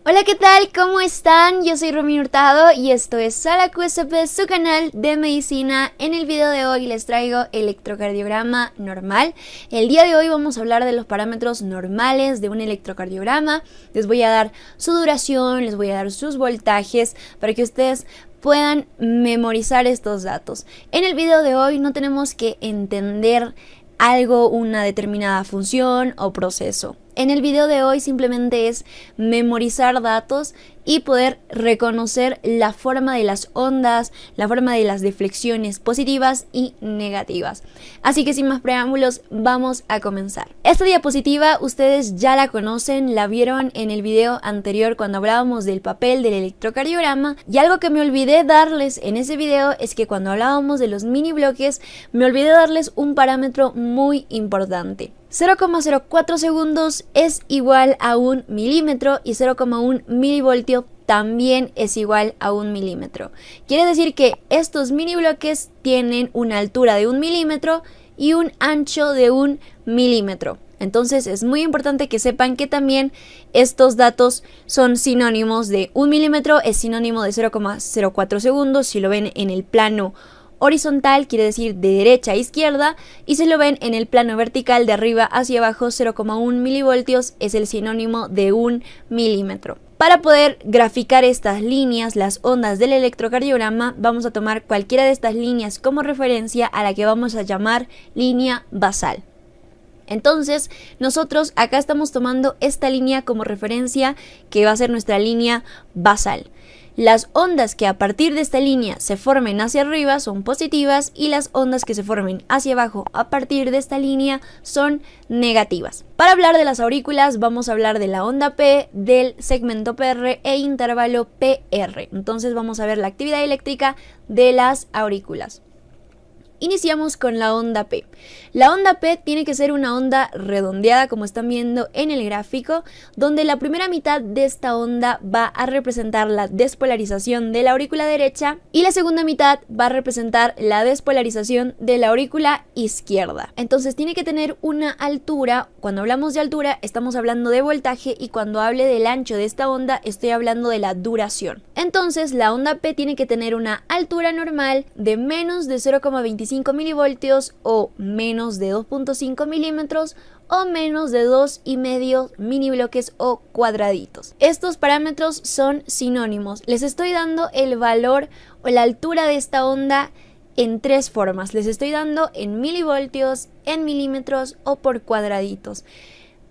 Hola, ¿qué tal? ¿Cómo están? Yo soy Romy Hurtado y esto es Sala QSP, su canal de medicina. En el video de hoy les traigo electrocardiograma normal. El día de hoy vamos a hablar de los parámetros normales de un electrocardiograma. Les voy a dar su duración, les voy a dar sus voltajes para que ustedes puedan memorizar estos datos. En el video de hoy no tenemos que entender algo, una determinada función o proceso. En el video de hoy simplemente es memorizar datos y poder reconocer la forma de las ondas, la forma de las deflexiones positivas y negativas. Así que sin más preámbulos, vamos a comenzar. Esta diapositiva ustedes ya la conocen, la vieron en el video anterior cuando hablábamos del papel del electrocardiograma, y algo que me olvidé darles en ese video es que cuando hablábamos de los mini bloques me olvidé darles un parámetro muy importante. 0,04 segundos es igual a 1 milímetro y 0,1 milivoltio también es igual a 1 milímetro. Quiere decir que estos mini bloques tienen una altura de 1 milímetro y un ancho de 1 milímetro. Entonces es muy importante que sepan que también estos datos son sinónimos de 1 milímetro, es sinónimo de 0,04 segundos si lo ven en el plano horizontal, quiere decir de derecha a izquierda, y si lo ven en el plano vertical de arriba hacia abajo, 0,1 milivoltios es el sinónimo de 1 milímetro. Para poder graficar estas líneas, las ondas del electrocardiograma, vamos a tomar cualquiera de estas líneas como referencia a la que vamos a llamar línea basal. Entonces, nosotros acá estamos tomando esta línea como referencia, que va a ser nuestra línea basal. Las ondas que a partir de esta línea se formen hacia arriba son positivas y las ondas que se formen hacia abajo a partir de esta línea son negativas. Para hablar de las aurículas vamos a hablar de la onda P, del segmento PR e intervalo PR. Entonces vamos a ver la actividad eléctrica de las aurículas. Iniciamos con la onda P. La onda P tiene que ser una onda redondeada, como están viendo en el gráfico, donde la primera mitad de esta onda va a representar la despolarización de la aurícula derecha y la segunda mitad va a representar la despolarización de la aurícula izquierda. Entonces tiene que tener una altura. Cuando hablamos de altura estamos hablando de voltaje, y cuando hable del ancho de esta onda estoy hablando de la duración. Entonces la onda P tiene que tener una altura normal de menos de 0,25 milivoltios o menos de 2.5 milímetros o menos de 2,5 mini bloques o cuadraditos. Estos parámetros son sinónimos. Les estoy dando el valor o la altura de esta onda en tres formas. Les estoy dando en milivoltios, en milímetros o por cuadraditos,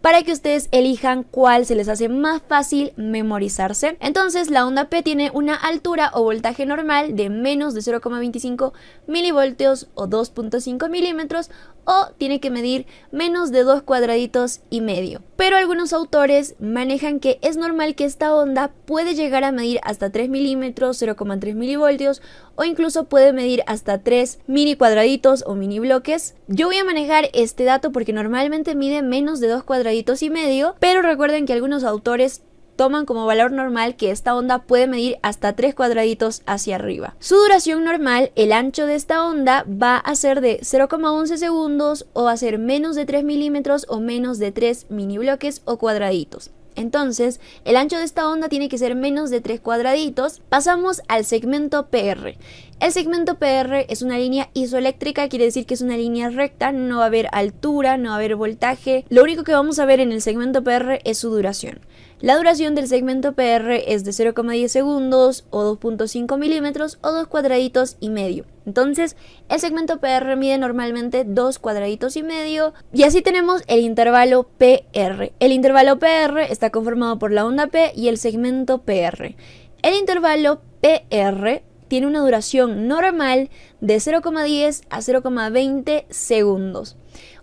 para que ustedes elijan cuál se les hace más fácil memorizarse. Entonces la onda P tiene una altura o voltaje normal de menos de 0,25 milivoltios o 2.5 milímetros, o tiene que medir menos de 2 cuadraditos y medio. Pero algunos autores manejan que es normal que esta onda puede llegar a medir hasta 3 milímetros, 0,3 milivoltios, o incluso puede medir hasta 3 mini cuadraditos o mini bloques. Yo voy a manejar este dato porque normalmente mide menos de 2 cuadraditos y medio, pero recuerden que algunos autores toman como valor normal que esta onda puede medir hasta 3 cuadraditos hacia arriba. Su duración normal, el ancho de esta onda, va a ser de 0,11 segundos o va a ser menos de 3 milímetros o menos de 3 mini bloques o cuadraditos. Entonces, el ancho de esta onda tiene que ser menos de 3 cuadraditos. Pasamos al segmento PR. El segmento PR es una línea isoeléctrica, quiere decir que es una línea recta, no va a haber altura, no va a haber voltaje. Lo único que vamos a ver en el segmento PR es su duración. La duración del segmento PR es de 0,10 segundos o 2.5 milímetros o 2 cuadraditos y medio. Entonces, el segmento PR mide normalmente 2 cuadraditos y medio. Y así tenemos el intervalo PR. El intervalo PR está conformado por la onda P y el segmento PR. El intervalo PR tiene una duración normal de 0,10 a 0,20 segundos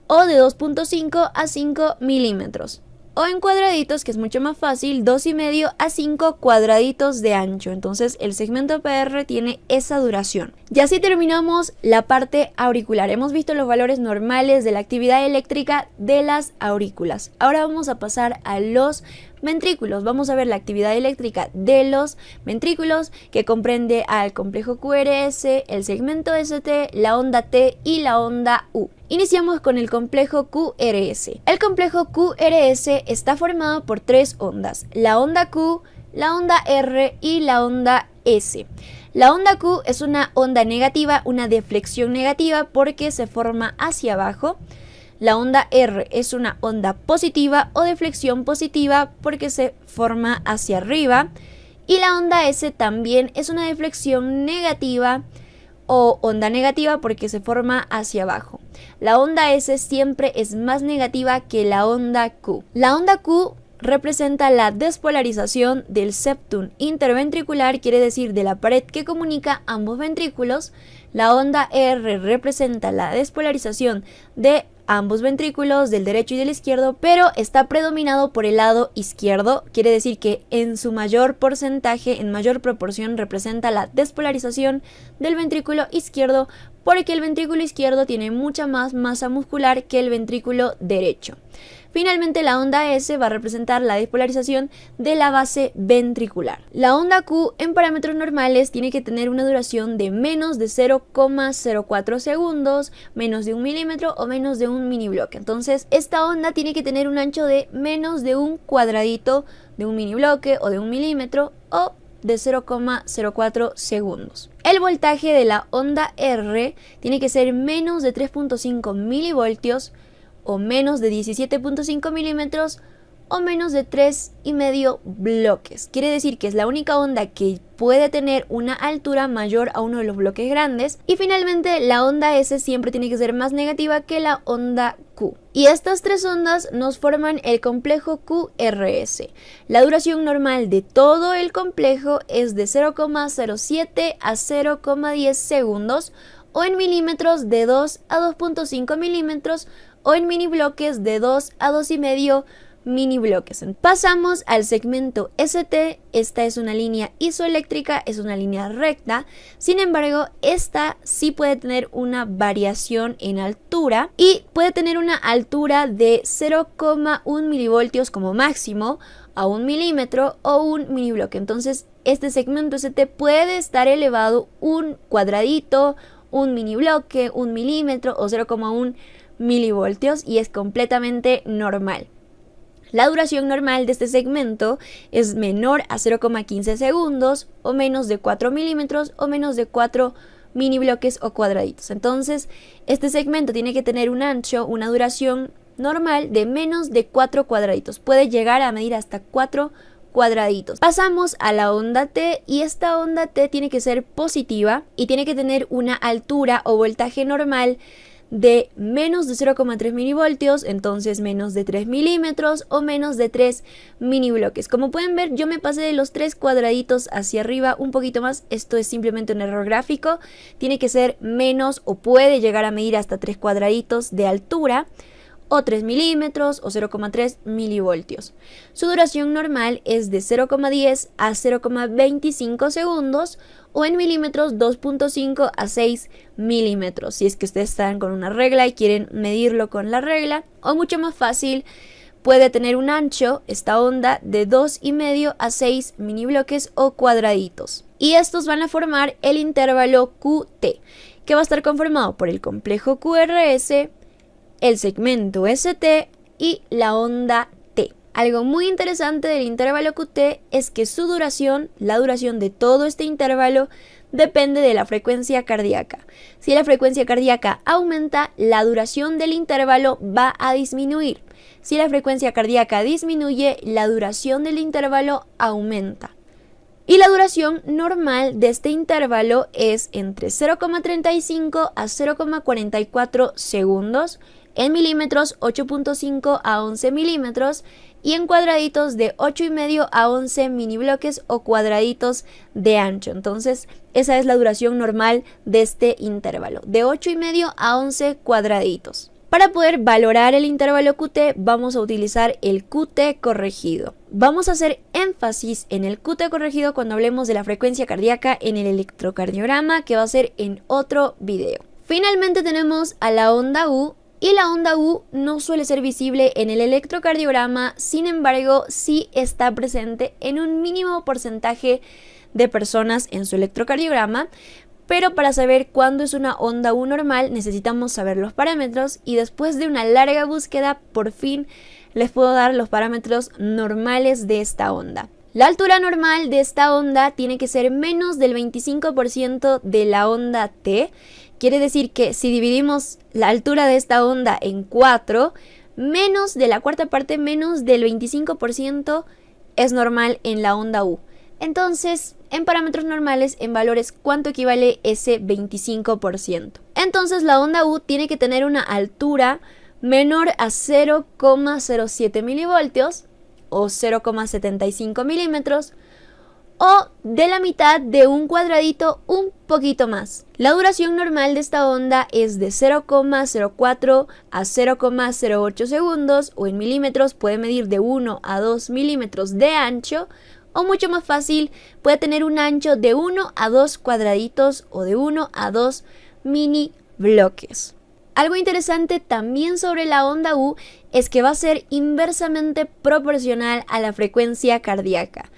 o de 2.5 a 5 milímetros. O en cuadraditos, que es mucho más fácil, 2,5 a 5 cuadraditos de ancho. Entonces el segmento PR tiene esa duración. Y así terminamos la parte auricular. Hemos visto los valores normales de la actividad eléctrica de las aurículas. Ahora vamos a pasar a los ventrículos. Vamos a ver la actividad eléctrica de los ventrículos, que comprende al complejo QRS, el segmento ST, la onda T y la onda U. Iniciamos con el complejo QRS. El complejo QRS está formado por tres ondas: la onda Q, la onda R y la onda S. La onda Q es una onda negativa, una deflexión negativa porque se forma hacia abajo. La onda R es una onda positiva o deflexión positiva porque se forma hacia arriba. Y la onda S también es una deflexión negativa o onda negativa porque se forma hacia abajo. La onda S siempre es más negativa que la onda Q. La onda Q representa la despolarización del septum interventricular, quiere decir de la pared que comunica ambos ventrículos. La onda R representa la despolarización de ambos ventrículos, del derecho y del izquierdo, pero está predominado por el lado izquierdo, quiere decir que en su mayor porcentaje, en mayor proporción, representa la despolarización del ventrículo izquierdo, porque el ventrículo izquierdo tiene mucha más masa muscular que el ventrículo derecho. Finalmente, la onda S va a representar la despolarización de la base ventricular. La onda Q en parámetros normales tiene que tener una duración de menos de 0,04 segundos, menos de 1 milímetro o menos de un mini bloque. Entonces, esta onda tiene que tener un ancho de menos de un cuadradito de un mini bloque o de 1 milímetro o de 0,04 segundos. El voltaje de la onda R tiene que ser menos de 3.5 milivoltios o menos de 17.5 milímetros o menos de 3,5 bloques. Quiere decir que es la única onda que puede tener una altura mayor a uno de los bloques grandes. Y finalmente la onda S siempre tiene que ser más negativa que la onda Q. Y estas tres ondas nos forman el complejo QRS. La duración normal de todo el complejo es de 0,07 a 0,10 segundos o en milímetros de 2 a 2.5 milímetros o en mini bloques de 2 a 2,5 mini bloques. Pasamos al segmento ST. Esta es una línea isoeléctrica, es una línea recta. Sin embargo, esta sí puede tener una variación en altura y puede tener una altura de 0,1 milivoltios como máximo a 1 milímetro o un mini bloque. Entonces, este segmento ST puede estar elevado un cuadradito, un mini bloque, 1 milímetro o 0,1 milivoltios y es completamente normal. La duración normal de este segmento es menor a 0,15 segundos o menos de 4 milímetros o menos de 4 mini bloques o cuadraditos. Entonces, este segmento tiene que tener un ancho, una duración normal de menos de 4 cuadraditos. Puede llegar a medir hasta 4 cuadraditos. Pasamos a la onda T y esta onda T tiene que ser positiva y tiene que tener una altura o voltaje normal de menos de 0,3 milivoltios, entonces menos de 3 milímetros o menos de 3 mini bloques. Como pueden ver, yo me pasé de los 3 cuadraditos hacia arriba un poquito más. Esto es simplemente un error gráfico. Tiene que ser menos o puede llegar a medir hasta 3 cuadraditos de altura o 3 milímetros o 0,3 milivoltios. Su duración normal es de 0,10 a 0,25 segundos o en milímetros 2.5 a 6 milímetros. Si es que ustedes están con una regla y quieren medirlo con la regla, o mucho más fácil, puede tener un ancho, esta onda, de 2,5 a 6 mini bloques o cuadraditos. Y estos van a formar el intervalo QT, que va a estar conformado por el complejo QRS, el segmento ST y la onda T. Algo muy interesante del intervalo QT es que su duración, la duración de todo este intervalo, depende de la frecuencia cardíaca. Si la frecuencia cardíaca aumenta, la duración del intervalo va a disminuir. Si la frecuencia cardíaca disminuye, la duración del intervalo aumenta. Y la duración normal de este intervalo es entre 0,35 a 0,44 segundos, en milímetros 8.5 a 11 milímetros y en cuadraditos de 8,5 a 11 mini bloques o cuadraditos de ancho. Entonces, esa es la duración normal de este intervalo, de 8,5 a 11 cuadraditos. Para poder valorar el intervalo QT vamos a utilizar el QT corregido. Vamos a hacer énfasis en el QT corregido cuando hablemos de la frecuencia cardíaca en el electrocardiograma, que va a ser en otro video. Finalmente tenemos a la onda U. Y la onda U no suele ser visible en el electrocardiograma, sin embargo, sí está presente en un mínimo porcentaje de personas en su electrocardiograma. Pero para saber cuándo es una onda U normal necesitamos saber los parámetros y después de una larga búsqueda por fin les puedo dar los parámetros normales de esta onda. La altura normal de esta onda tiene que ser menos del 25% de la onda T. Quiere decir que si dividimos la altura de esta onda en 4, menos de la cuarta parte, menos del 25% es normal en la onda U. Entonces, en parámetros normales, en valores, ¿cuánto equivale ese 25%? Entonces, la onda U tiene que tener una altura menor a 0,07 milivoltios o 0,75 milímetros, o de la mitad de un cuadradito un poquito más. La duración normal de esta onda es de 0,04 a 0,08 segundos, o en milímetros puede medir de 1 a 2 milímetros de ancho, o mucho más fácil, puede tener un ancho de 1 a 2 cuadraditos o de 1 a 2 mini bloques. Algo interesante también sobre la onda U es que va a ser inversamente proporcional a la frecuencia cardíaca.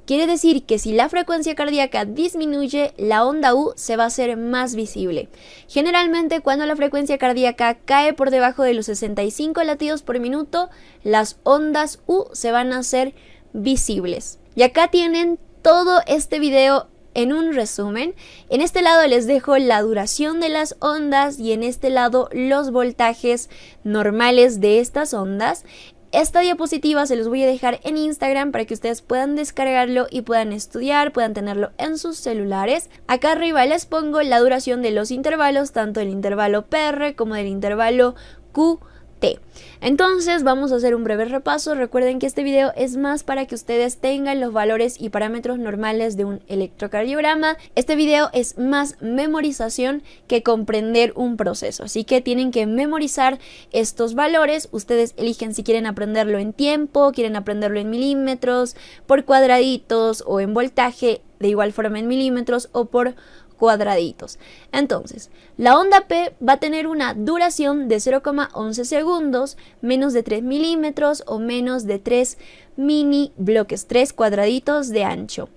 Quiere decir que si la frecuencia cardíaca disminuye, la onda U se va a hacer más visible. Generalmente, cuando la frecuencia cardíaca cae por debajo de los 65 latidos por minuto, las ondas U se van a hacer visibles. Y acá tienen todo este video en un resumen. En este lado les dejo la duración de las ondas y en este lado los voltajes normales de estas ondas. Esta diapositiva se los voy a dejar en Instagram para que ustedes puedan descargarlo y puedan estudiar, puedan tenerlo en sus celulares. Acá arriba les pongo la duración de los intervalos, tanto del intervalo PR como del intervalo QT. Entonces vamos a hacer un breve repaso. Recuerden que este video es más para que ustedes tengan los valores y parámetros normales de un electrocardiograma. Este video es más memorización que comprender un proceso, así que tienen que memorizar estos valores. Ustedes eligen si quieren aprenderlo en tiempo, quieren aprenderlo en milímetros, por cuadraditos o en voltaje, de igual forma en milímetros o por cuadraditos. Entonces, la onda P va a tener una duración de 0,11 segundos, menos de 3 milímetros o menos de 3 mini bloques, 3 cuadraditos de ancho.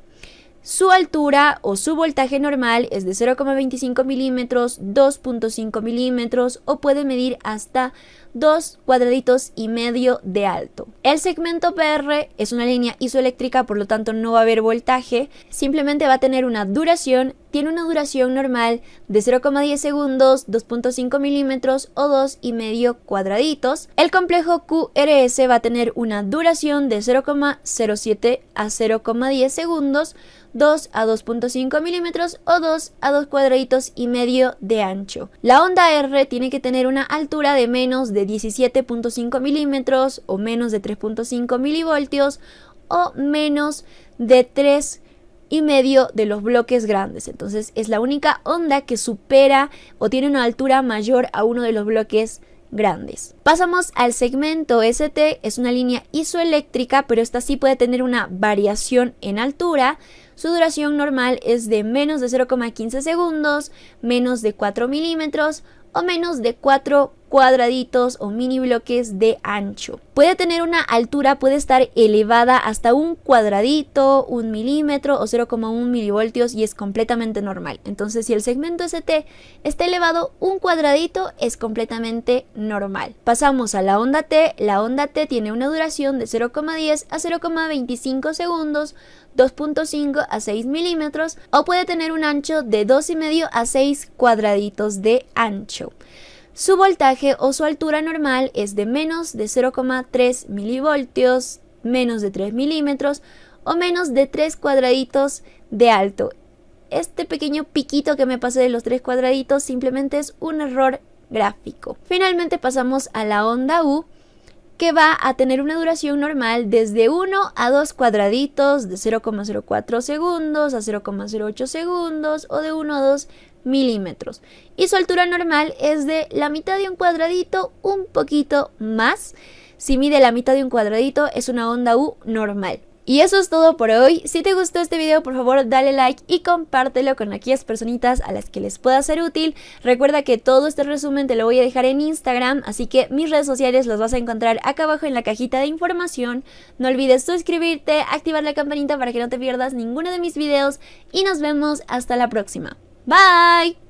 Su altura o su voltaje normal es de 0,25 milímetros, 2,5 milímetros o puede medir hasta 2 cuadraditos y medio de alto. El segmento PR es una línea isoeléctrica, por lo tanto no va a haber voltaje, simplemente va a tener una duración, tiene una duración normal de 0,10 segundos, 2,5 milímetros o 2,5 cuadraditos. El complejo QRS va a tener una duración de 0,07 a 0,10 segundos, 2 a 2,5 milímetros o 2 a 2 cuadraditos y medio de ancho. La onda R tiene que tener una altura de menos de 17,5 milímetros o menos de 3,5 milivoltios o menos de 3,5 de los bloques grandes. Entonces es la única onda que supera o tiene una altura mayor a uno de los bloques grandes. Pasamos al segmento ST, es una línea isoeléctrica, pero esta sí puede tener una variación en altura. Su duración normal es de menos de 0,15 segundos, menos de 4 milímetros o menos de 4 cuadraditos o mini bloques de ancho. Puede tener una altura, puede estar elevada hasta un cuadradito, 1 milímetro o 0,1 milivoltios y es completamente normal. Entonces, si el segmento ST está elevado un cuadradito, es completamente normal. Pasamos a la onda T. La onda T tiene una duración de 0,10 a 0,25 segundos, 2,5 a 6 milímetros o puede tener un ancho de 2,5 a 6 cuadraditos de ancho. Su voltaje o su altura normal es de menos de 0,3 milivoltios, menos de 3 milímetros o menos de 3 cuadraditos de alto. Este pequeño piquito que me pasé de los 3 cuadraditos simplemente es un error gráfico. Finalmente pasamos a la onda U, que va a tener una duración normal desde 1 a 2 cuadraditos de 0,04 segundos a 0,08 segundos o de 1 a 2 milímetros. Y su altura normal es de la mitad de un cuadradito, un poquito más. Si mide la mitad de un cuadradito, es una onda U normal. Y eso es todo por hoy. Si te gustó este video, por favor dale like y compártelo con aquellas personitas a las que les pueda ser útil. Recuerda que todo este resumen te lo voy a dejar en Instagram, así que mis redes sociales las vas a encontrar acá abajo en la cajita de información. No olvides suscribirte, activar la campanita para que no te pierdas ninguno de mis videos y nos vemos hasta la próxima. Bye.